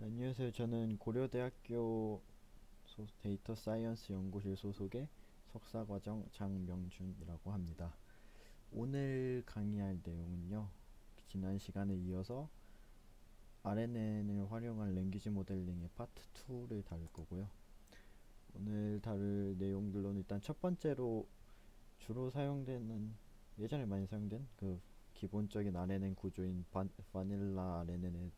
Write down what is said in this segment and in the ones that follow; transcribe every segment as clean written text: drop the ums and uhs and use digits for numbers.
안녕하세요. 저는 고려대학교 데이터 사이언스 연구실 소속의 석사과정 장명준이라고 합니다. 오늘 강의할 내용은요, 지난 시간에 이어서 RNN을 활용한 랭귀지 모델링의 파트 2를 다룰 거고요. 오늘 다룰 내용들로는 일단 첫 번째로 주로 사용되는, 예전에 많이 사용된 그 기본적인 RNN 구조인 바닐라 RNN에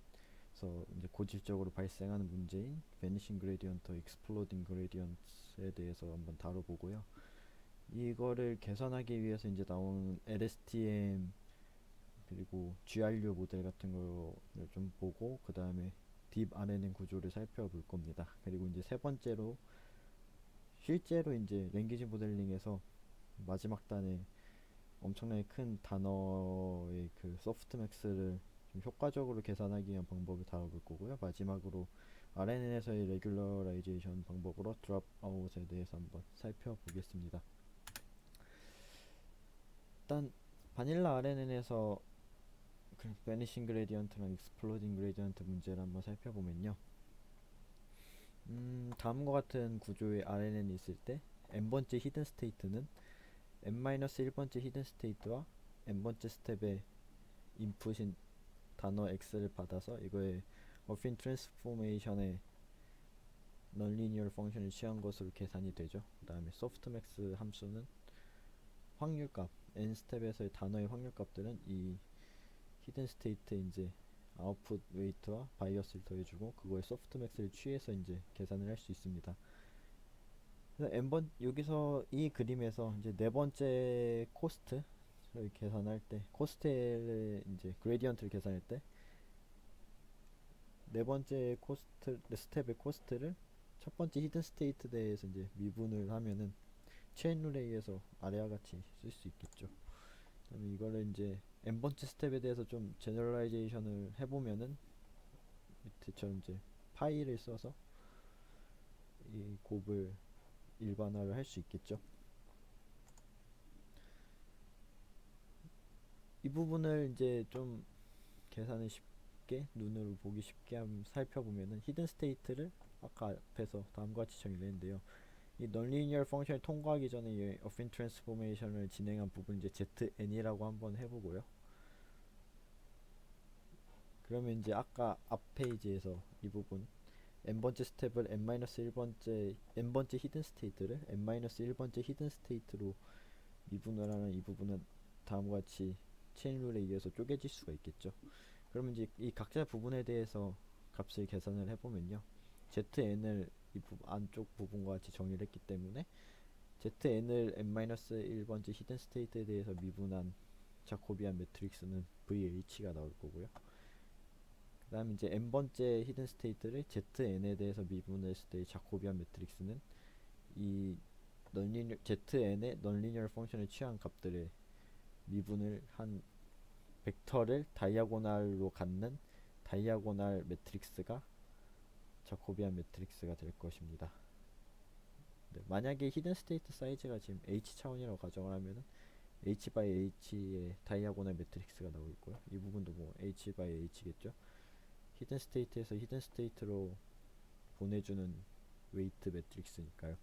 그래서 이제 고질적으로 발생하는 문제인 Vanishing Gradient, Exploding Gradient에 대해서 한번 다뤄보고요. 이거를 개선하기 위해서 이제 나온 LSTM 그리고 GRU 모델 같은 거를 좀 보고 그 다음에 딥 RNN 구조를 살펴볼 겁니다. 그리고 이제 세 번째로 실제로 이제 랭귀지 모델링에서 마지막 단에 엄청나게 큰 단어의 그 소프트맥스를 좀 효과적으로 계산하기 위한 방법을 다뤄볼 거고요. 마지막으로 RNN에서의 레귤러라이제이션 방법으로 드롭아웃에 대해서 한번 살펴보겠습니다. 일단 바닐라 RNN에서 그 베니싱 그레디언트랑 익스플로딩 그레디언트 문제를 한번 살펴보면요. 다음과 같은 구조의 RNN이 있을 때 n번째 히든 스테이트는 n-1번째 히든 스테이트와 n번째 스텝의 인풋인 단어 x를 받아서 이거의 어핀 트랜스포메이션의 넌리니얼 펑션을 취한 것으로 계산이 되죠. 그 다음에 소프트맥스 함수는 확률값, n 스텝에서의 단어의 확률값들은 이 히든 스테이트 이제 아웃풋 웨이트와 바이어스를 더해주고 그거의 소프트맥스를 취해서 이제 계산을 할 수 있습니다. 그래서 n번 여기서 이 그림에서 이제 네 번째 코스트를 계산할 때 코스트의 이제 그레디언트를 계산할 때 네 번째 코스트 스텝의 코스트를 첫 번째 히든 스테이트 대해서 이제 미분을 하면은 체인 룰에 의해서 아래와 같이 쓸 수 있겠죠. 그다음에 이거를 이제 n 번째 스텝에 대해서 좀 제너럴라이제이션을 해보면은 밑에처럼 이제 파이를 써서 이 곱을 일반화를 할 수 있겠죠. 이 부분을 이제 좀 계산을 쉽게 눈으로 보기 쉽게 한번 살펴보면은 히든 스테이트를 아까 앞에서 다음과 같이 정의를 했는데요. 이 넌리니얼 펑션을 통과하기 전에 이 어핀 트랜스포메이션을 진행한 부분 이제 ZN이라고 한번 해보고요. 그러면 이제 아까 앞 페이지에서 이 부분 n번째 스텝을 n-1번째 n번째 히든 스테이트를 n-1번째 히든 스테이트로 미분을 하는 이 부분은 다음과 같이 체인 룰에 의해서 쪼개질 수가 있겠죠. 그러면 이제 이 각자 부분에 대해서 값을 계산을 해보면요. zn을 이 안쪽 부분과 같이 정의를 했기 때문에 zn을 n-1번째 히든 스테이트에 대해서 미분한 자코비안 매트릭스는 VH가 나올 거고요. 그 다음 이제 n번째 히든 스테이트를 zn에 대해서 미분했을 때의 자코비안 매트릭스는 이 zn의 넌리니얼 펑션을 취한 값들의 미분을 한 벡터를 다이아고날로 갖는 다이아고날 매트릭스가 자코비안 매트릭스가 될 것입니다. 네, 만약에 히든 스테이트 사이즈가 지금 h 차원이라고 가정을 하면은 h by h의 다이아고날 매트릭스가 나오고 있고요. 이 부분도 뭐 h by h겠죠. 히든 스테이트에서 히든 스테이트로 보내주는 웨이트 매트릭스니까요.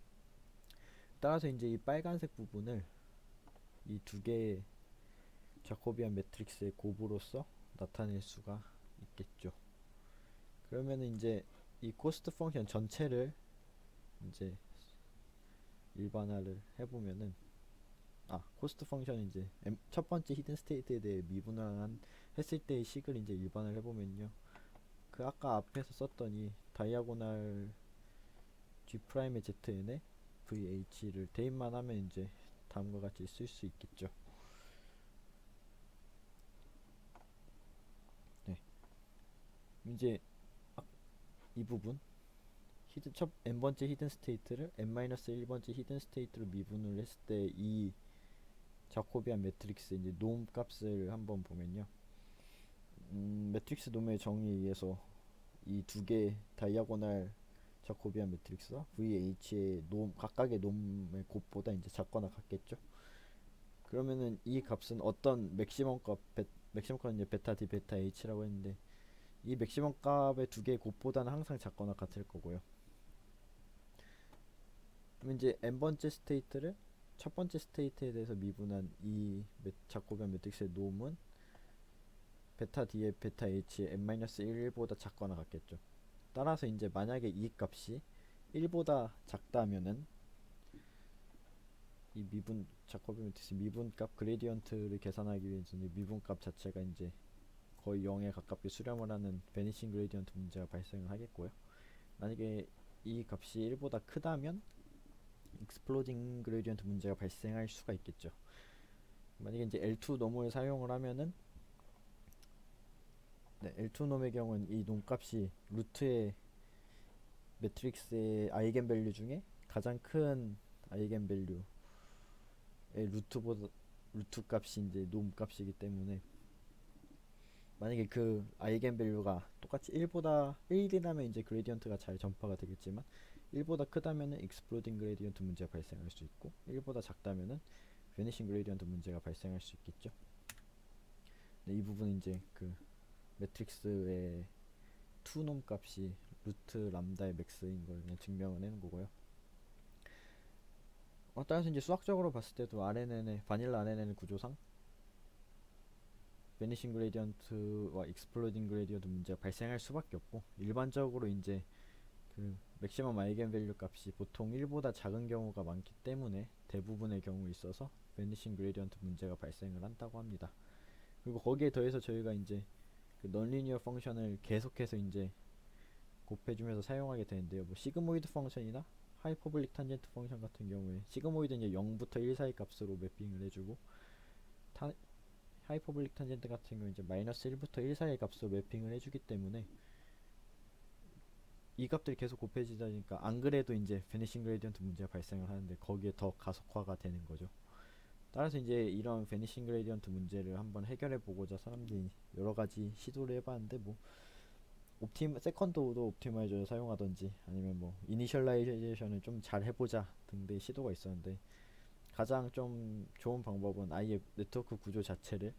따라서 이제 이 빨간색 부분을 이 두 개의 자코비안 매트릭스의 곱으로서 나타낼 수가 있겠죠. 그러면은 이제 이 코스트 펑션 전체를 이제 일반화를 해보면은 코스트 펑션 이제 첫 번째 히든 스테이트에 대해 미분한 했을 때의 식을 이제 일반화를 해보면요. 그 아까 앞에서 썼던 이 다이아고날 G'의 ZN에 VH를 대입만 하면 이제 다음과 같이 쓸 수 있겠죠. 네. 이제 이 부분 첫 n번째 히든 스테이트를 n-1번째 히든 스테이트로 미분을 했을 때 이 자코비안 매트릭스 이제 놈 값을 한번 보면요. 매트릭스 놈의 정의에 의해서 이 두 개 다이아고날 자코비안 매트릭스와 VH의 각각의 놈의 곱보다 이제 작거나 같겠죠. 그러면은 이 값은 어떤 맥시멈 값은 이제 베타 D 베타 H라고 했는데 이 맥시멈 값의 두 개의 곱보다는 항상 작거나 같을 거고요. 그럼 이제 n번째 스테이트를 첫 번째 스테이트에 대해서 미분한 이 자코비안 매트릭스의 놈은 베타 D의 베타 H의 n-1보다 작거나 같겠죠. 따라서 이제 만약에 이 값이 1보다 작다면은 이 미분 자코비 매트릭스 미분값 그레디언트를 계산하기 위해서는 미분값 자체가 이제 거의 0에 가깝게 수렴을 하는 베니싱 그레디언트 문제가 발생을 하겠고요. 만약에 이 값이 1보다 크다면 익스플로딩 그레디언트 문제가 발생할 수가 있겠죠. 만약에 이제 L2 놈을 사용을 하면은 L2 놈의 경우는 이 놈값이 루트의 매트릭스의 아이겐밸류 중에 가장 큰 아이겐밸류의 루트보다 루트 값이 이제 놈 값이기 때문에 만약에 그 아이겐밸류가 똑같이 1보다 1이라면 이제 그레디언트가 잘 전파가 되겠지만 1보다 크다면은 익스플로딩 그레디언트 문제가 발생할 수 있고 1보다 작다면은 베니싱 그레디언트 문제가 발생할 수 있겠죠. 이 부분은 이제 그 매트릭스의 투놈 값이 루트 람다의 맥스인 걸 그냥 증명을 해놓은 거고요. 따라서 이제 수학적으로 봤을 때도 RNN의 바닐라 RNN의 구조상 베니싱 그레디언트와 익스플로딩 그레디언트 문제가 발생할 수밖에 없고 일반적으로 이제 그 맥시멈 아이겐밸류 값이 보통 1보다 작은 경우가 많기 때문에 대부분의 경우에 있어서 베니싱 그레디언트 문제가 발생을 한다고 합니다. 그리고 거기에 더해서 저희가 이제 그 넌리니어 펑션을 계속해서 이제 곱해주면서 사용하게 되는데요. 뭐 시그모이드 펑션이나 하이퍼블릭 탄젠트 펑션 같은 경우에 시그모이드는 이제 0부터 1 사이 값으로 매핑을 해주고 하이퍼블릭 탄젠트 같은 경우 이제 마이너스 1부터 1 사이 값으로 매핑을 해주기 때문에 이 값들이 계속 곱해지다 보니까 안 그래도 이제 베니싱 그레디언트 문제가 발생을 하는데 거기에 더 가속화가 되는 거죠. 따라서 이제 이런 베니싱 그레디언트 문제를 한번 해결해 보고자 사람들이 여러 가지 시도를 해봤는데 뭐 세컨드 오더 옵티마이저를 사용하던지 아니면 뭐 이니셜라이제이션을 좀 잘 해보자 등의 시도가 있었는데 가장 좀 좋은 방법은 아예 네트워크 구조 자체를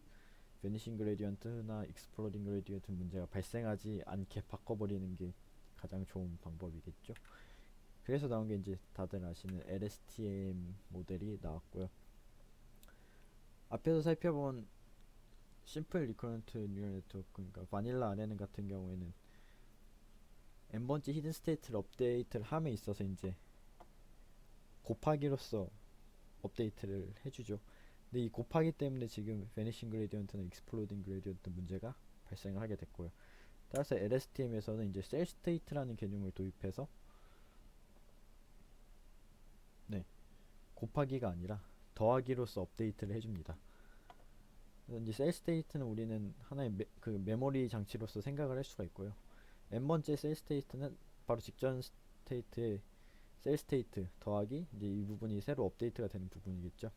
베니싱 그레디언트나 익스플로딩 그레디언트 문제가 발생하지 않게 바꿔버리는 게 가장 좋은 방법이겠죠. 그래서 나온 게 이제 다들 아시는 LSTM 모델이 나왔고요. 앞에서 살펴본 심플 리커런트 뉴럴 네트워크, 그러니까 바닐라 RNN 같은 경우에는 n번째 히든 스테이트를 업데이트를 함에 있어서 이제 곱하기로서 업데이트를 해주죠. 근데 이 곱하기 때문에 지금 베니싱 그레디언트나 익스플로딩 그레디언트 문제가 발생을 하게 됐고요. 따라서 LSTM에서는 이제 셀 스테이트라는 개념을 도입해서 곱하기가 아니라 더하기로서 업데이트를 해줍니다. 이제 셀 스테이트는 우리는 하나의 그 메모리 장치로서 생각을 할 수가 있고요. n번째 셀 스테이트는 바로 직전 스테이트의 셀 스테이트 더하기 이제 이 부분이 새로 업데이트가 되는 부분이겠죠.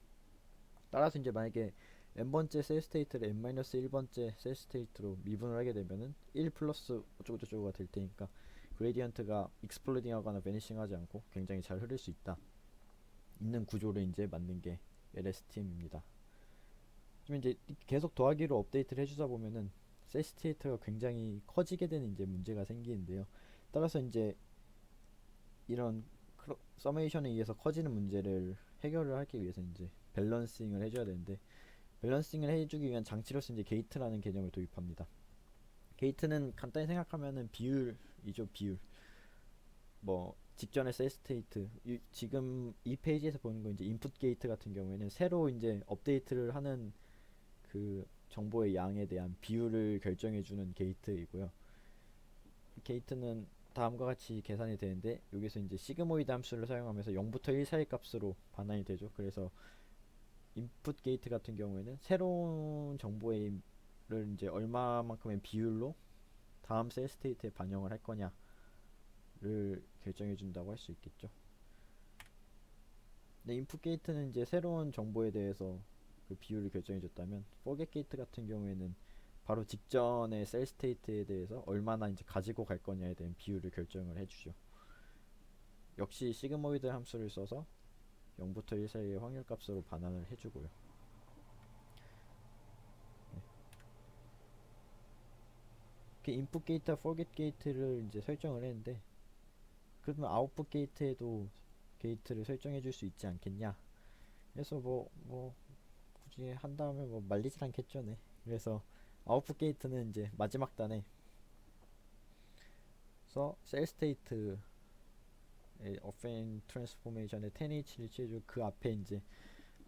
따라서 이제 만약에 n번째 셀 스테이트를 n-1번째 셀 스테이트로 미분을 하게 되면은 1 플러스 어쩌고저쩌고가 될 테니까 그레디언트가 익스플로딩 하거나 베니싱 하지 않고 굉장히 잘 흐를 수 있는 구조를 이제 만든 게 LSTM입니다. 좀 이제 계속 더하기로 업데이트를 해주다 보면은 셀 스테이트가 굉장히 커지게 되는 이제 문제가 생기는데요. 따라서 이제 이런 서메이션에 의해서 커지는 문제를 해결을 하기 위해서 이제 밸런싱을 해줘야 되는데 밸런싱을 해주기 위한 장치로서 이제 게이트라는 개념을 도입합니다. 게이트는 간단히 생각하면은 비율이죠. 비율. 뭐 직전의 셀 스테이트 지금 이 페이지에서 보는 거 이제 인풋 게이트 같은 경우에는 새로 이제 업데이트를 하는 그 정보의 양에 대한 비율을 결정해주는 게이트이고요. 게이트는 다음과 같이 계산이 되는데 여기서 이제 시그모이드 함수를 사용하면서 0부터 1 사이 값으로 반환이 되죠. 그래서 인풋 게이트 같은 경우에는 새로운 정보를 이제 얼마만큼의 비율로 다음 셀 스테이트에 반영을 할 거냐를 결정해 준다고 할 수 있겠죠. 근데 인풋 게이트는 이제 새로운 정보에 대해서 그 비율을 결정해 줬다면 포겟 게이트 같은 경우에는 바로 직전의 셀 스테이트에 대해서 얼마나 이제 가지고 갈 거냐에 대한 비율을 결정을 해주죠. 역시 시그모이드 함수를 써서 0부터 1 사이의 확률 값으로 반환을 해주고요. 이렇게 인풋 게이트와 포겟 게이트를 이제 설정을 했는데, 그러면 아웃풋 게이트에도 게이트를 설정해 줄 수 있지 않겠냐. 그래서 뭐 굳이 한 다음에 뭐 말리진 않겠죠. 네. 그래서 아웃풋 게이트는 이제 마지막 단에서 셀 스테이트 어페인 트랜스포메이션의 10H를 취해주고 그 앞에 이제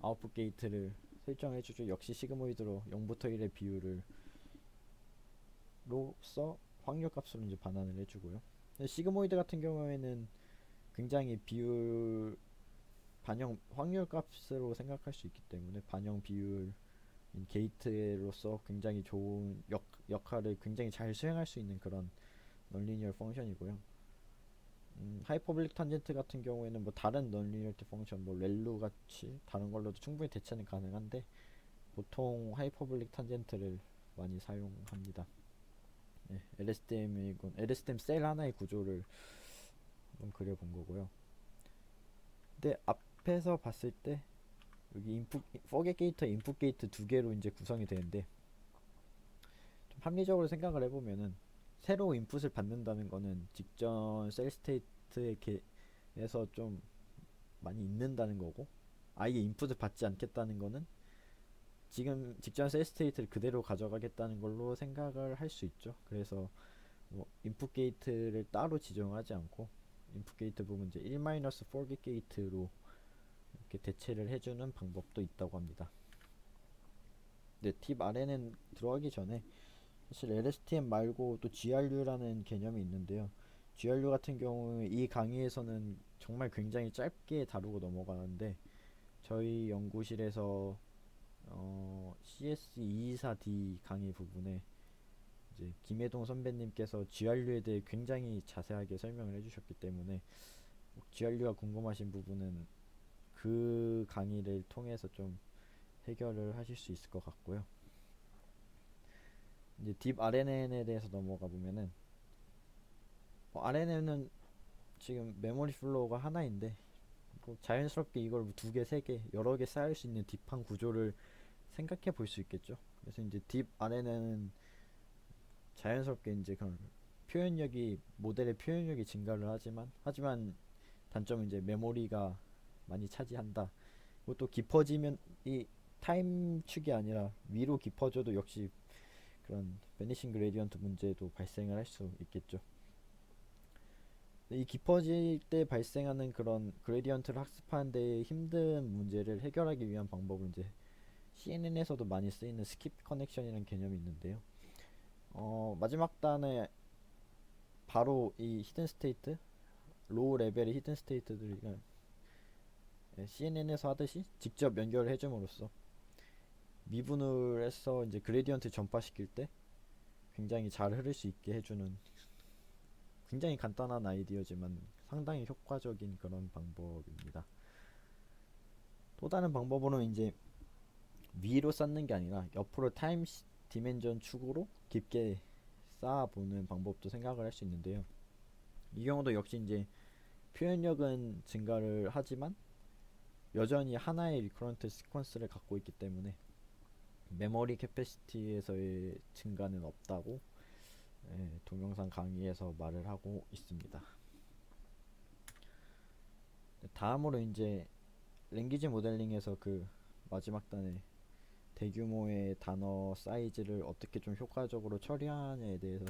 아웃풋 게이트를 설정해주죠. 역시 시그모이드로 0부터 1의 비율을 로써 확률 값으로 이제 반환을 해주고요. 시그모이드 같은 경우에는 굉장히 비율 반영 확률 값으로 생각할 수 있기 때문에 반영 비율 게이트로서 굉장히 좋은 역할을 굉장히 잘 수행할 수 있는 그런 넌리니얼 펑션이고요. 하이퍼블릭 탄젠트 같은 경우에는 뭐 다른 넌리니얼티 펑션 뭐 렐루 같이 다른 걸로도 충분히 대체는 가능한데 보통 하이퍼블릭 탄젠트를 많이 사용합니다. 네, LSTM이군. LSTM 셀 하나의 구조를 한번 그려본 거고요. 근데 앞에서 봤을 때 여기 인풋 포겟 게이트, 인풋 게이트 두 개로 이제 구성이 되는데, 좀 합리적으로 생각을 해보면은 새로 인풋을 받는다는 거는 직전 셀 스테이트에서 좀 많이 있는다는 거고, 아예 인풋을 받지 않겠다는 거는 지금 직전 셀 스테이트를 그대로 가져가겠다는 걸로 생각을 할 수 있죠. 그래서 뭐 인풋 게이트를 따로 지정하지 않고 인풋 게이트 부분 이제 1-4겟 게이트로 이렇게 대체를 해주는 방법도 있다고 합니다. 근데 팁 아래는 들어가기 전에 사실 LSTM 말고 또 GRU라는 개념이 있는데요. GRU 같은 경우 이 강의에서는 정말 굉장히 짧게 다루고 넘어가는데, 저희 연구실에서 CS224D 강의 부분에 이제 김혜동 선배님께서 GRU에 대해 굉장히 자세하게 설명을 해주셨기 때문에 GRU가 궁금하신 부분은 그 강의를 통해서 좀 해결을 하실 수 있을 것 같고요. 이제 딥 RNN에 대해서 넘어가 보면은 RNN은 지금 메모리 플로우가 하나인데 뭐 자연스럽게 이걸 뭐 두 개, 세 개, 여러 개 쌓을 수 있는 딥한 구조를 생각해 볼 수 있겠죠. 그래서 이제 딥 RNN은 자연스럽게 이제 그런 표현력이 모델의 표현력이 증가를 하지만 단점은 이제 메모리가 많이 차지한다. 그리고 또 깊어지면 이 타임 축이 아니라 위로 깊어져도 역시 그런 베니싱 그레디언트 문제도 발생을 할 수 있겠죠. 이 깊어질 때 발생하는 그런 그레디언트를 학습하는 데 힘든 문제를 해결하기 위한 방법을 이제 CNN에서도 많이 쓰이는 스킵 커넥션이라는 개념이 있는데요. 마지막 단에 바로 이 히든 스테이트, 로우 레벨의 히든 스테이트들이 CNN에서 하듯이 직접 연결을 해줌으로써 미분을 해서 이제 그레디언트 전파시킬 때 굉장히 잘 흐를 수 있게 해주는 굉장히 간단한 아이디어지만 상당히 효과적인 그런 방법입니다. 또 다른 방법으로는 이제 위로 쌓는 게 아니라 옆으로 타임 디멘전 축으로 깊게 쌓아보는 방법도 생각을 할 수 있는데요. 이 경우도 역시 이제 표현력은 증가를 하지만 여전히 하나의 리커런트 시퀀스를 갖고 있기 때문에 메모리 캐패시티에서의 증가는 없다고 동영상 강의에서 말을 하고 있습니다. 다음으로 이제 랭귀지 모델링에서 그 마지막 단에 대규모의 단어 사이즈를 어떻게 좀 효과적으로 처리하느냐에 대해서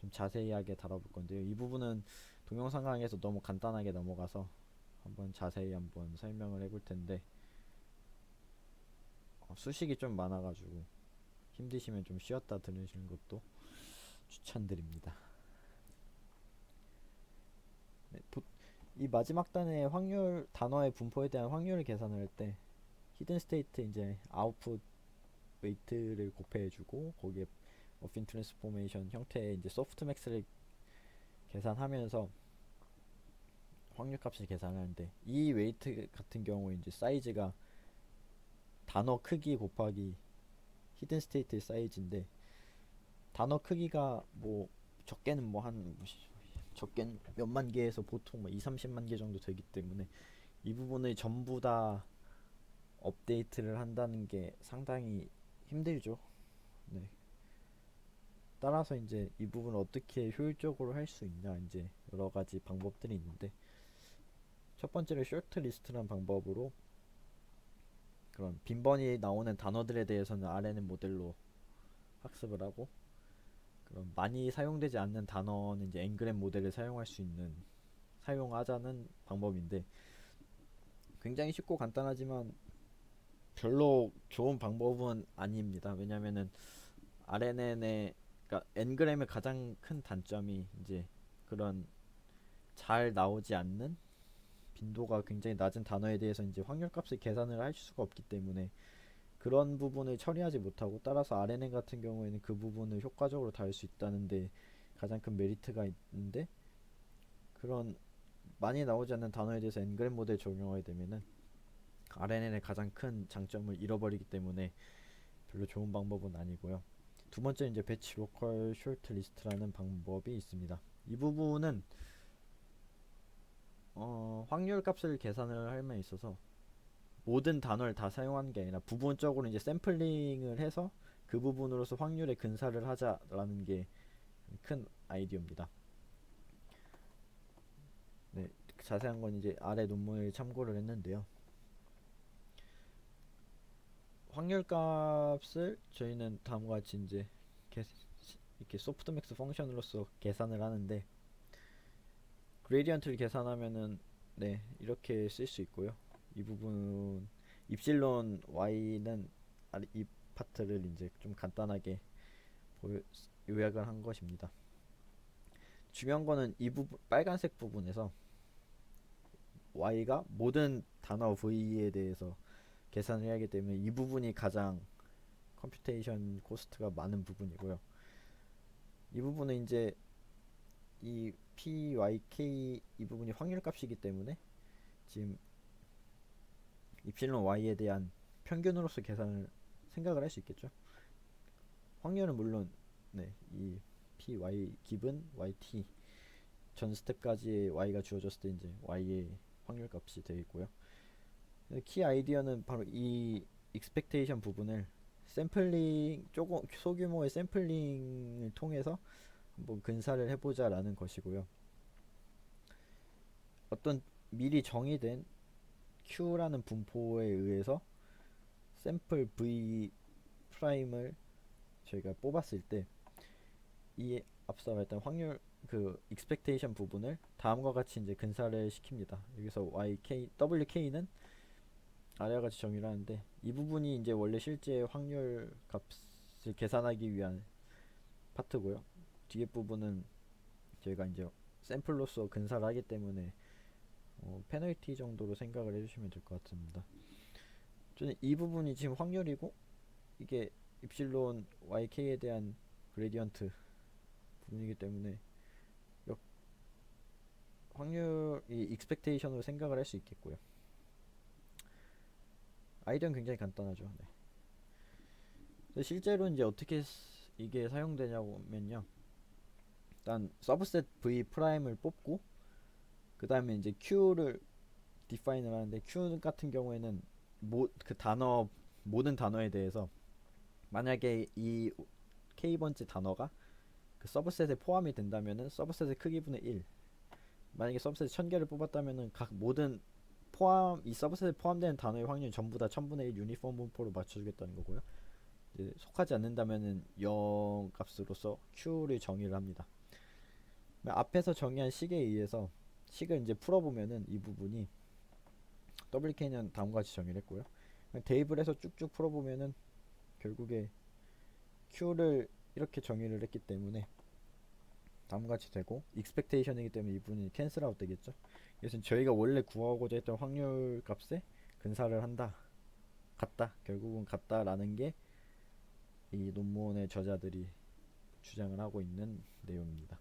좀 자세하게 다뤄볼 건데요. 이 부분은 동영상 강의에서 너무 간단하게 넘어가서 한번 자세히 한번 설명을 해볼 텐데, 수식이 좀 많아가지고 힘드시면 좀 쉬었다 들으시는 것도 추천드립니다. 네, 이 마지막 단의 확률 단어의 분포에 대한 확률을 계산을 할 때 히든 스테이트 이제 아웃풋 웨이트를 곱해주고 거기에 어핀 트랜스포메이션 형태의 이제 소프트맥스를 계산하면서 확률 값을 계산하는데, 이 웨이트 같은 경우 이제 사이즈가 단어 크기 곱하기 히든 스테이트의 사이즈인데, 단어 크기가 뭐 적게는 뭐 한 적게는 몇만 개에서 보통 뭐 2, 30만 개 정도 되기 때문에 이 부분을 전부 다 업데이트를 한다는 게 상당히 힘들죠. 네. 따라서 이제 이 부분을 어떻게 효율적으로 할 수 있냐, 이제 여러 가지 방법들이 있는데, 첫 번째로 쇼트 리스트라는 방법으로 그런 빈번히 나오는 단어들에 대해서는 RNN 모델로 학습을 하고, 그런 많이 사용되지 않는 단어는 이제 앵그램 모델을 사용할 수 있는, 사용하자는 방법인데, 굉장히 쉽고 간단하지만 별로 좋은 방법은 아닙니다. 왜냐면은 RNN의, 그러니까 N그램의 가장 큰 단점이 이제 그런 잘 나오지 않는 빈도가 굉장히 낮은 단어에 대해서 이제 확률값을 계산을 할 수가 없기 때문에 그런 부분을 처리하지 못하고, 따라서 RNN 같은 경우에는 그 부분을 효과적으로 다룰 수 있다는데 가장 큰 메리트가 있는데, 그런 많이 나오지 않는 단어에 대해서 N그램 모델 적용하게 되면은 RNN의 가장 큰 장점을 잃어버리기 때문에 별로 좋은 방법은 아니고요. 두 번째 이제 배치 로컬 숄트 리스트라는 방법이 있습니다. 이 부분은 확률 값을 계산을 할 만 있어서 모든 단어를 다 사용하는 게 아니라 부분적으로 이제 샘플링을 해서 그 부분으로서 확률에 근사를 하자라는 게 큰 아이디어입니다. 네, 자세한 건 이제 아래 논문을 참고를 했는데요. 확률 값을 저희는 다음과 같이 이제 이렇게 소프트맥스 펑션으로서 계산을 하는데, 그레디언트를 계산하면은 네, 이렇게 쓸 수 있고요. 이 부분 입실론 y는 이 파트를 이제 좀 간단하게 요약을 한 것입니다. 중요한 거는 이 부분, 빨간색 부분에서 y가 모든 단어 v에 대해서 계산을 해야 하기 때문에 이 부분이 가장 컴퓨테이션 코스트가 많은 부분이고요. 이 부분은 이제 이 pyk 이 부분이 확률 값이기 때문에 지금 입실론 y에 대한 평균으로서 계산을 생각을 할 수 있겠죠. 확률은 물론 네, 이 py 기분 yt 전 스텝까지의 y가 주어졌을 때 이제 y의 확률 값이 되어 있고요. 키 아이디어는 바로 이 익스펙테이션 부분을 샘플링, 조금 소규모의 샘플링을 통해서 한번 근사를 해보자라는 것이고요. 어떤 미리 정의된 Q라는 분포에 의해서 샘플 V 프라임을 저희가 뽑았을 때 이 앞서 말했던 확률 그 익스펙테이션 부분을 다음과 같이 이제 근사를 시킵니다. 여기서 YK, WK는 아래와 같이 정의를 하는데, 이 부분이 이제 원래 실제 확률 값을 계산하기 위한 파트고요. 뒤에 부분은 저희가 이제 샘플로서 근사를 하기 때문에 페널티 정도로 생각을 해주시면 될 것 같습니다. 저는 이 부분이 지금 확률이고 이게 입실론 YK에 대한 그레디언트 부분이기 때문에 확률이 익스펙테이션으로 생각을 할 수 있겠고요. 아이디어는 굉장히 간단하죠. 네. 실제로 이제 어떻게 이게 사용되냐면요. 일단 서브셋 V 프라임을 뽑고 그 다음에 이제 Q를 디파인을 하는데, Q 같은 경우에는 그 단어 모든 단어에 대해서 만약에 이 K번째 단어가 그 서브셋에 포함이 된다면은 서브셋의 크기분의 1, 만약에 서브셋 1000개를 뽑았다면은 각 모든 이 서브셋에 포함되는 단어의 확률 전부 다 1000분의 1 유니폼 분포로 맞춰주겠다는 거고요. 이제 속하지 않는다면은 0 값으로서 Q를 정의를 합니다. 앞에서 정의한 식에 의해서 식을 이제 풀어보면은 이 부분이 WK는 다음과 같이 정의를 했고요. 대입을 해서 쭉쭉 풀어보면은 결국에 Q를 이렇게 정의를 했기 때문에 다음과 같이 되고, 익스펙테이션이기 때문에 이 부분이 캔슬 아웃 되겠죠. 그래서 저희가 원래 구하고자 했던 확률 값에 근사를 한다, 같다, 결국은 같다라는 게 이 논문의 저자들이 주장을 하고 있는 내용입니다.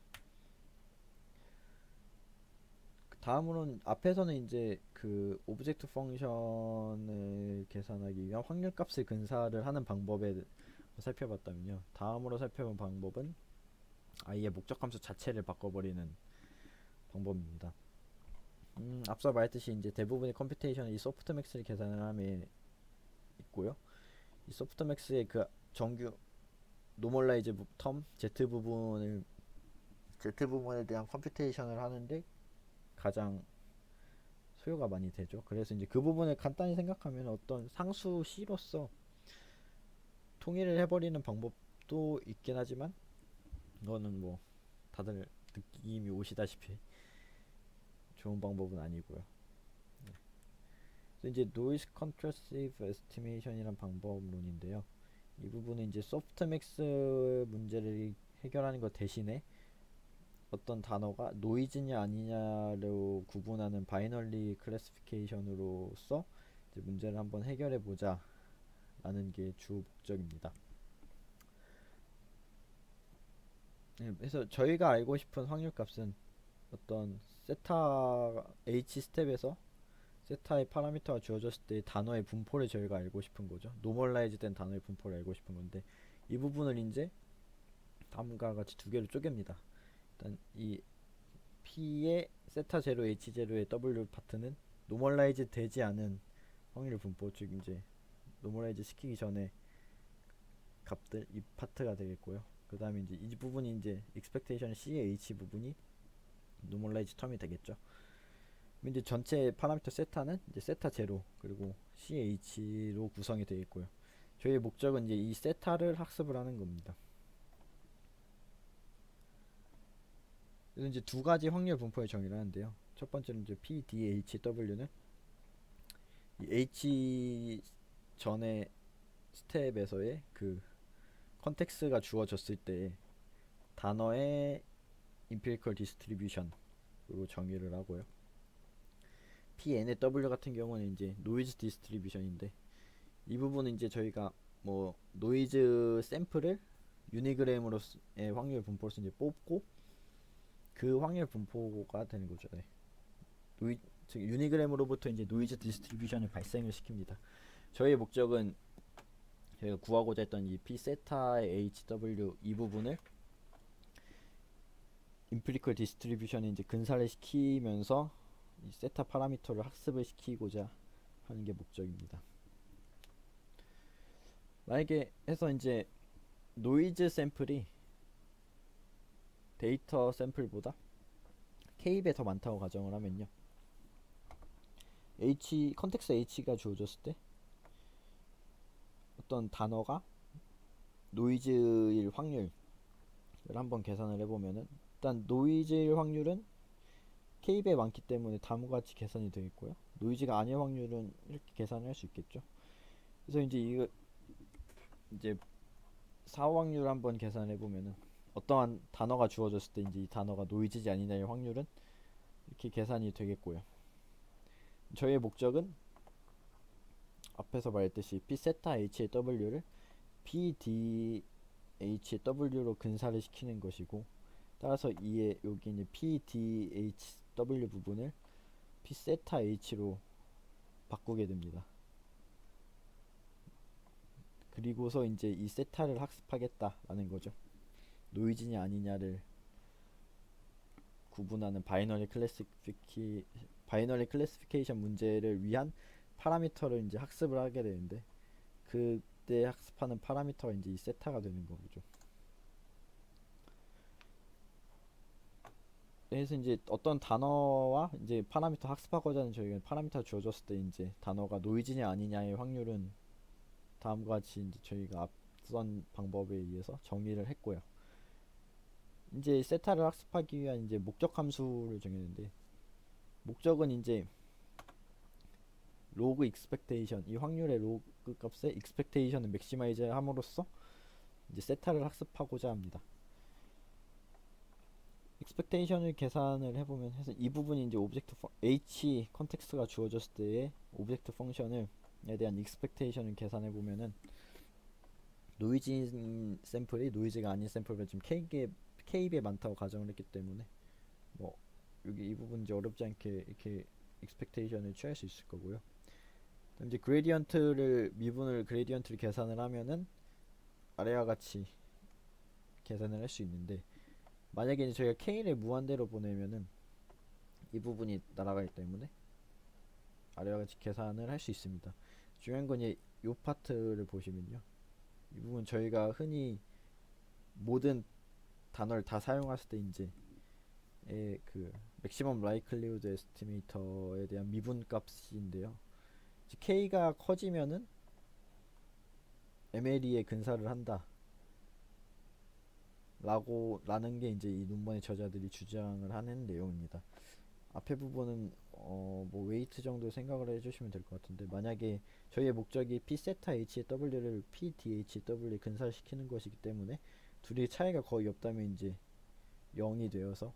다음으로는 앞에서는 이제 그 오브젝트 펑션을 계산하기 위한 확률 값을 근사를 하는 방법에 살펴봤다면요. 다음으로 살펴본 방법은 아예 목적 함수 자체를 바꿔버리는 방법입니다. 앞서 말했듯이 이제 대부분의 컴퓨테이션은 이 소프트맥스를 계산을 함에 있고요. 이 소프트맥스의 그 정규 노멀라이즈 텀 Z 부분에 대한 컴퓨테이션을 하는데 가장 소요가 많이 되죠. 그래서 이제 그 부분을 간단히 생각하면 어떤 상수 C로서 통일을 해버리는 방법도 있긴 하지만 이거는 뭐 다들 느낌이 오시다시피 좋은 방법은 아니고요. 그래서 이제 노이즈 컨트라스티브 에스티메이션이란 방법론인데요. 이 부분은 이제 소프트맥스 문제를 해결하는 것 대신에 어떤 단어가 노이즈냐 아니냐로 구분하는 바이너리 클래시피케이션으로서 이제 문제를 한번 해결해 보자 라는 게 주 목적입니다. 그래서 저희가 알고 싶은 확률값은 어떤 세타 h 스텝에서 세타의 파라미터가 주어졌을 때 단어의 분포를 저희가 알고 싶은 거죠. 노멀라이즈 된 단어의 분포를 알고 싶은 건데 이 부분을 이제 다음과 같이 두 개로 쪼갭니다. 일단 이 P의 세타 제로 H 제로의 W 파트는 노멀라이즈 되지 않은 확률 분포, 즉 이제 노멀라이즈 시키기 전에 값들 이 파트가 되겠고요. 그 다음에 이제 이 부분이 이제 expectation CH 부분이 노멀라이즈 텀이 되겠죠. 이제 전체 파라미터 세타는 이제 세타 제로 그리고 CH로 구성이 되어 있고요. 저희의 목적은 이제 이 세타를 학습을 하는 겁니다. 그래서 이제 두 가지 확률 분포의 정의를 하는데요. 첫 번째는 이제 PDHW는 이 H 전의 스텝에서의 그 컨텍스가 주어졌을 때 단어의 empirical distribution으로 정의를 하고요. PNW 같은 경우는 이제 노이즈 디스트리뷰션인데 이 부분은 이제 저희가 뭐 노이즈 샘플을 유니그램으로의 확률 분포로서 이제 뽑고 그 확률 분포가 되는 거죠. 네. 즉 유니그램으로부터 이제 노이즈 디스트리뷰션을 발생을 시킵니다. 저희의 목적은 저희가 구하고자 했던 이 P 세타의 HW 이 부분을 임플리컬 디스트리뷰션에 이제 근사를 시키면서 이 세타 파라미터를 학습을 시키고자 하는 게 목적입니다. 만약에 해서 이제 노이즈 샘플이 데이터 샘플보다 K배 더 많다고 가정을 하면요. 컨텍스트 H가 주어졌을 때 어떤 단어가 노이즈일 확률을 한번 계산을 해보면은 일단 노이즈일 확률은 K배 많기 때문에 다음과 같이 계산이 되어 있고요. 노이즈가 아닐 확률은 이렇게 계산을 할 수 있겠죠. 그래서 이제 이거 이제 사후 확률 한번 계산해 보면은 어떠한 단어가 주어졌을 때 이제 이 단어가 노이즈지 아니냐의 확률은 이렇게 계산이 되겠고요. 저희의 목적은 앞에서 말했듯이 P 세타 H의 W를 P D H의 W로 근사를 시키는 것이고 따라서 이에 여기 있는 P D H W 부분을 P 세타 H로 바꾸게 됩니다. 그리고서 이제 이 세타를 학습하겠다라는 거죠. 노이즈냐 아니냐를 구분하는 바이너리 클래시피케이션 문제를 위한 파라미터를 이제 학습을 하게 되는데 그때 학습하는 파라미터가 이제 이 세타가 되는 거죠. 그래서 이제 어떤 단어와 이제 파라미터 학습하고자 하는 저희가 파라미터 주어졌을 때 이제 단어가 노이즈냐 아니냐의 확률은 다음과 같이 이제 저희가 앞선 방법에 의해서 정의를 했고요. 이제 세타를 학습하기 위한 이제 목적 함수를 정했는데 목적은 이제 로그 익스펙테이션 이 확률의 로그 값의 익스펙테이션을 맥시마이즈 함으로써 이제 세타를 학습하고자 합니다. 익스펙테이션을 계산을 해보면 해서 이 부분이 이제 오브젝트 h 컨텍스트가 주어졌을 때의 오브젝트 펑션을 에 대한 익스펙테이션을 계산해 보면은 노이즈인 샘플이 노이즈가 아닌 샘플보다 지금 K배 많다고 가정을 했기 때문에 뭐 여기 이 부분 이제 어렵지 않게 이렇게 익스펙테이션을 취할 수 있을 거고요. 이제 미분을 그레디언트를 계산을 하면은 아래와 같이 계산을 할 수 있는데 만약에 이제 저희가 K를 무한대로 보내면은 이 부분이 날아가기 때문에 아래와 같이 계산을 할 수 있습니다. 중요한 건 이 파트를 보시면요. 이 부분 저희가 흔히 모든 단어를 다 사용했을 때 이제 그 맥시멈 라이클리후드 에스티메이터에 대한 미분 값인데요. k가 커지면은 MLE에 근사를 한다 라는 게 이제 이 논문의 저자들이 주장을 하는 내용입니다. 앞에 부분은 뭐 웨이트 정도 생각을 해주시면 될 것 같은데, 만약에 저희의 목적이 p 세타 HW를 p DHW에 근사시키는 것이기 때문에 둘이 차이가 거의 없다면 이제 0이 되어서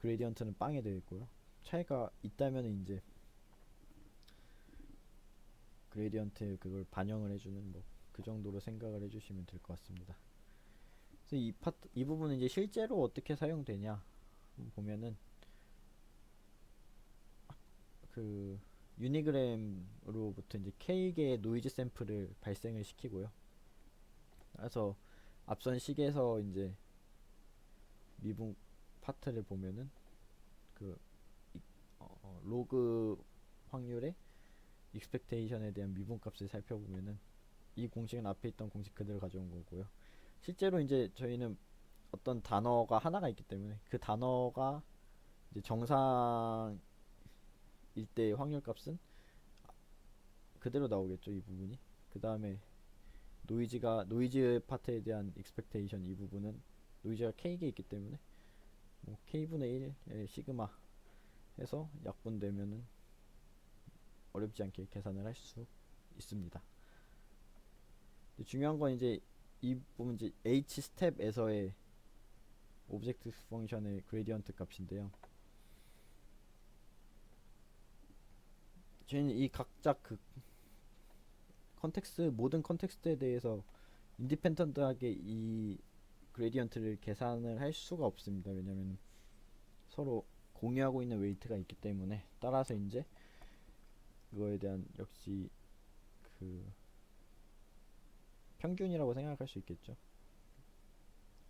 그레디언트는 빵이 되겠고요. 차이가 있다면 이제 그레디언트 그걸 반영을 해주는 뭐 그 정도로 생각을 해주시면 될 것 같습니다. 그래서 이 부분은 이제 실제로 어떻게 사용되냐 보면은, 그 유니그램으로부터 이제 K개의 노이즈 샘플을 발생을 시키고요. 그래서 앞선 식에서 이제 미분 파트를 보면은 그 로그 확률의 익스펙테이션에 대한 미분값을 살펴보면은 이 공식은 앞에 있던 공식 그대로 가져온 거고요. 실제로 이제 저희는 어떤 단어가 하나가 있기 때문에 그 단어가 이제 정상일 때 확률값은 그대로 나오겠죠, 이 부분이. 그 다음에 노이즈 파트에 대한 익스펙테이션, 이 부분은 노이즈가 k개 있기 때문에 뭐 k분의 1의 시그마 해서 약분되면은 어렵지 않게 계산을 할 수 있습니다. 중요한 건 이제 이 부분 이제 h 스텝에서의 오브젝트 펑션의 그레디언트 값인데요. 저희는 이 각자 그 모든 컨텍스트에 대해서 인디펜던트하게 이 그레디언트를 계산을 할 수가 없습니다. 왜냐면 서로 공유하고 있는 웨이트가 있기 때문에. 따라서 이제 그거에 대한 역시 그 평균이라고 생각할 수 있겠죠.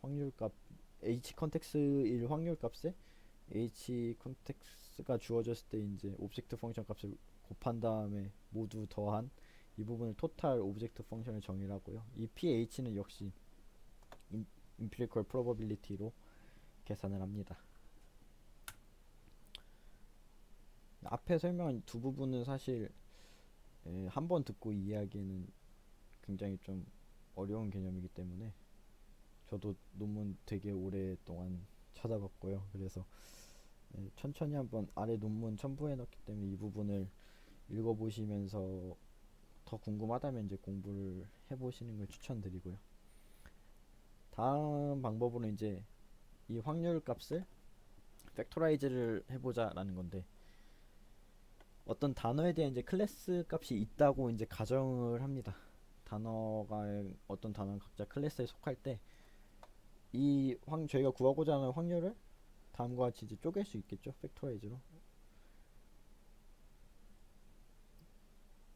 확률값 h 컨텍스일 확률값에 h 컨텍스가 주어졌을 때 이제 오브젝트 펑션 값을 곱한 다음에 모두 더한 이 부분을 토탈 오브젝트 펑션을 정의를 하고요. 이 ph는 역시 empirical probability로 계산을 합니다. 앞에 설명한 두 부분은 사실 한 번 듣고 이해하기에는 굉장히 좀 어려운 개념이기 때문에 저도 논문 되게 오랫동안 찾아봤고요. 그래서 천천히 한번 아래 논문 첨부해 놓기 때문에 이 부분을 읽어보시면서 더 궁금하다면 이제 공부를 해보시는 걸 추천드리고요. 다음 방법으로 이제 이 확률 값을 팩토라이즈를 해보자라는 건데, 어떤 단어에 대한 이제 클래스 값이 있다고 이제 가정을 합니다. 단어가 어떤 단어는 각자 클래스에 속할 때 이 저희가 구하고자 하는 확률을 다음과 같이 이제 쪼갤 수 있겠죠, 팩토라이즈로.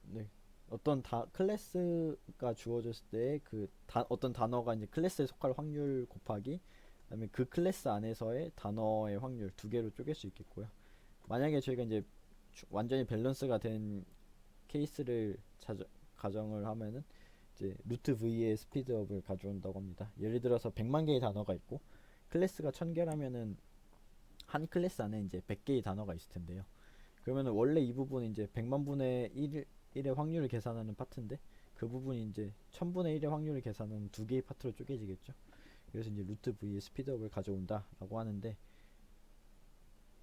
네. 어떤 클래스가 주어졌을 때 그 어떤 단어가 이제 클래스에 속할 확률 곱하기 그다음에 그 클래스 안에서의 단어의 확률 두 개로 쪼갤 수 있겠고요. 만약에 저희가 이제 완전히 밸런스가 된 케이스를 가정을 하면은 이제 루트 v의 스피드업을 가져온다고 합니다. 예를 들어서 100만 개의 단어가 있고 클래스가 1000개라면은 한 클래스 안에 이제 100개의 단어가 있을 텐데요. 그러면은 원래 이 부분은 이제 100만 분의 1의 확률을 계산하는 파트인데, 그 부분이 이제 1000분의 1의 확률을 계산하는 두 개의 파트로 쪼개지겠죠. 그래서 이제 루트 v의 스피드업을 가져온다라고 하는데,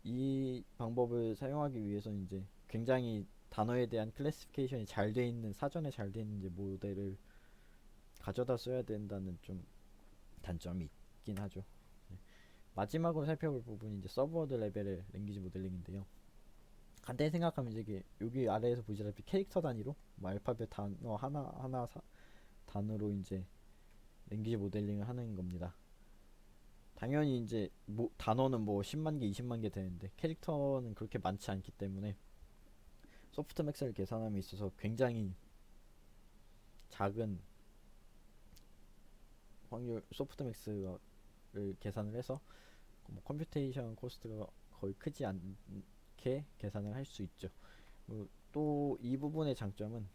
이 방법을 사용하기 위해서는 이제 굉장히 단어에 대한 클래시피케이션이 잘 돼 있는, 사전에 잘 돼 있는 이제 모델을 가져다 써야 된다는 좀 단점이 있긴 하죠. 네. 마지막으로 살펴볼 부분이 이제 서브워드 레벨의 랭귀지 모델링인데요. 간단히 생각하면 이제 여기 아래에서 보시다시피 캐릭터 단위로 뭐 알파벳 단어 하나 단어로 이제 랭귀지 모델링을 하는 겁니다. 당연히 이제 단어는 뭐 10만 개, 20만 개 되는데 캐릭터는 그렇게 많지 않기 때문에 소프트맥스를 계산함에 있어서 굉장히 작은 확률 소프트맥스를 계산을 해서 뭐 컴퓨테이션 코스트가 거의 크지 않게 계산을 할 수 있죠. 또 이 부분의 장점은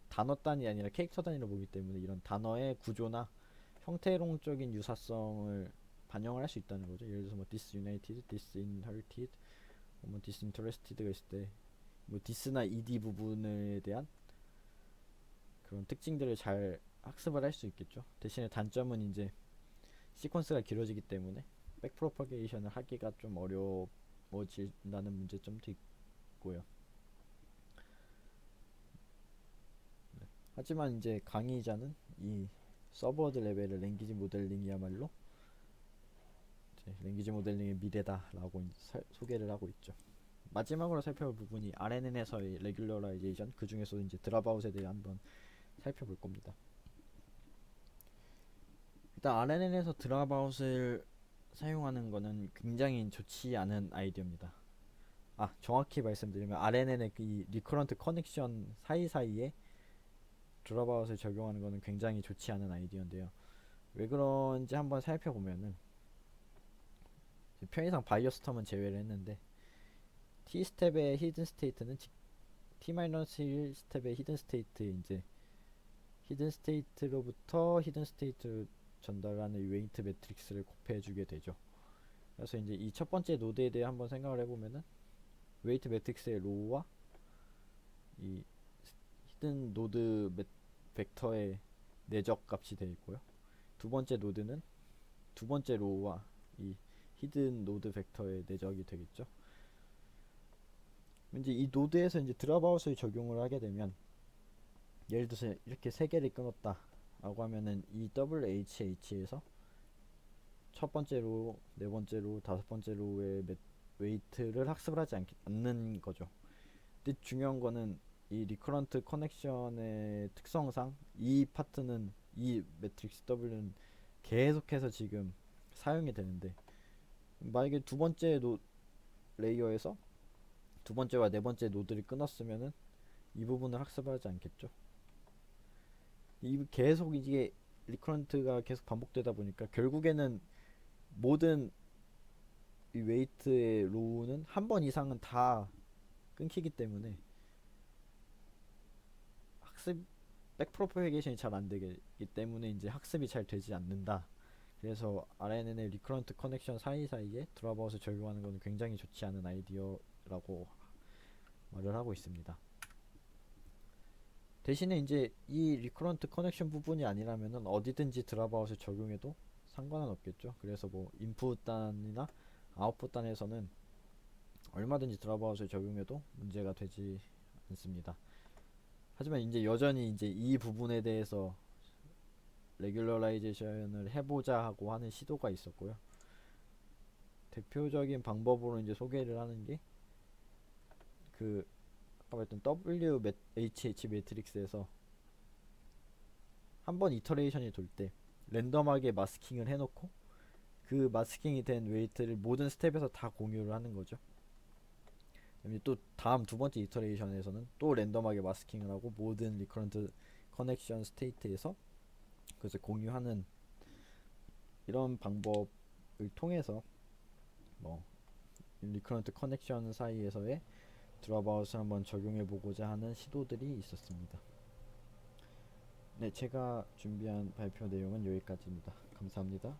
단어 단위 아니라 캐릭터 단위로 보기 때문에 이런 단어의 구조나 형태론적인 유사성을 반영을 할 수 있다는 거죠. 예를 들어서 뭐 disunited, disinherited, 뭐 disinterested가 있을 때 뭐 dis나 ed 부분에 대한 그런 특징들을 잘 학습을 할 수 있겠죠. 대신에 단점은 이제 시퀀스가 길어지기 때문에 백프로퍼게이션을 하기가 좀 어려워진다는 문제점도 있고요. 하지만 이제 강의자는 이 서버드 레벨의 랭귀지 모델링이야말로 랭귀지 모델링의 미래다라고 소개를 하고 있죠. 마지막으로 살펴볼 부분이 RNN에서의 레귤러라이제이션, 그 중에서도 이제 드랍아웃에 대해 한번 살펴볼 겁니다. 일단 RNN에서 드랍아웃을 사용하는 거는 굉장히 좋지 않은 아이디어입니다. 정확히 말씀드리면 RNN의 이 리커런트 커넥션 사이사이에 드랍아웃을 적용하는 거는 굉장히 좋지 않은 아이디어인데요. 왜 그런지 한번 살펴보면은 편의상 바이어스 텀은 제외를 했는데 T스텝의 히든 스테이트는 T-1 스텝의 히든 스테이트 이제 히든 스테이트로부터 히든 스테이트로 전달하는 웨이트 매트릭스를 곱해주게 되죠. 그래서 이제 이 첫 번째 노드에 대해 한번 생각을 해보면은 웨이트 매트릭스의 로우와 이 히든 노드 벡터의 내적 값이 되어 있고요. 두 번째 노드는 두 번째 로우와 이 히든 노드 벡터의 내적이 되겠죠. 이제 이 노드에서 이제 드랍아웃을 적용을 하게 되면 예를 들어서 이렇게 세 개를 끊었다 라고 하면은 이 WHH에서 첫 번째 로우, 네 번째 로우, 다섯 번째 로우의 웨이트를 학습을 하지 않는 거죠. 근데 중요한 거는 이 리커런트 커넥션의 특성상 이 파트는 이 매트릭스 W는 계속해서 지금 사용이 되는데 만약에 두 번째 레이어에서 두 번째와 네 번째 노드를 끊었으면은 이 부분을 학습하지 않겠죠. 계속 이게 리커런트가 계속 반복되다 보니까 결국에는 모든 이 웨이트의 로우는 한 번 이상은 다 끊기기 때문에 학습 백프로퍼게이션이 잘 안되기 때문에 이제 학습이 잘 되지 않는다. 그래서 RNN의 리커런트 커넥션 사이사이에 드랍아웃을 적용하는 것은 굉장히 좋지 않은 아이디어라고 말을 하고 있습니다. 대신에 이제 이 리커런트 커넥션 부분이 아니라면은 어디든지 드랍아웃을 적용해도 상관은 없겠죠. 그래서 뭐 인풋 단이나 아웃풋 단에서는 얼마든지 드랍아웃을 적용해도 문제가 되지 않습니다. 하지만 이제 여전히 이제 이 부분에 대해서 레귤러라이제이션을 해보자 하고 하는 시도가 있었고요. 대표적인 방법으로 이제 소개를 하는 게 그 아까 말했던 WHH 매트릭스에서 한번 이터레이션이 돌 때 랜덤하게 마스킹을 해놓고 그 마스킹이 된 웨이트를 모든 스텝에서 다 공유를 하는 거죠. 또 다음 두 번째 이터레이션에서는 또 랜덤하게 마스킹을 하고 모든 리커런트 커넥션 스테이트에서 그것을 공유하는 이런 방법을 통해서 뭐 리커런트 커넥션 사이에서의 드랍아웃을 한번 적용해 보고자 하는 시도들이 있었습니다. 네, 제가 준비한 발표 내용은 여기까지입니다. 감사합니다.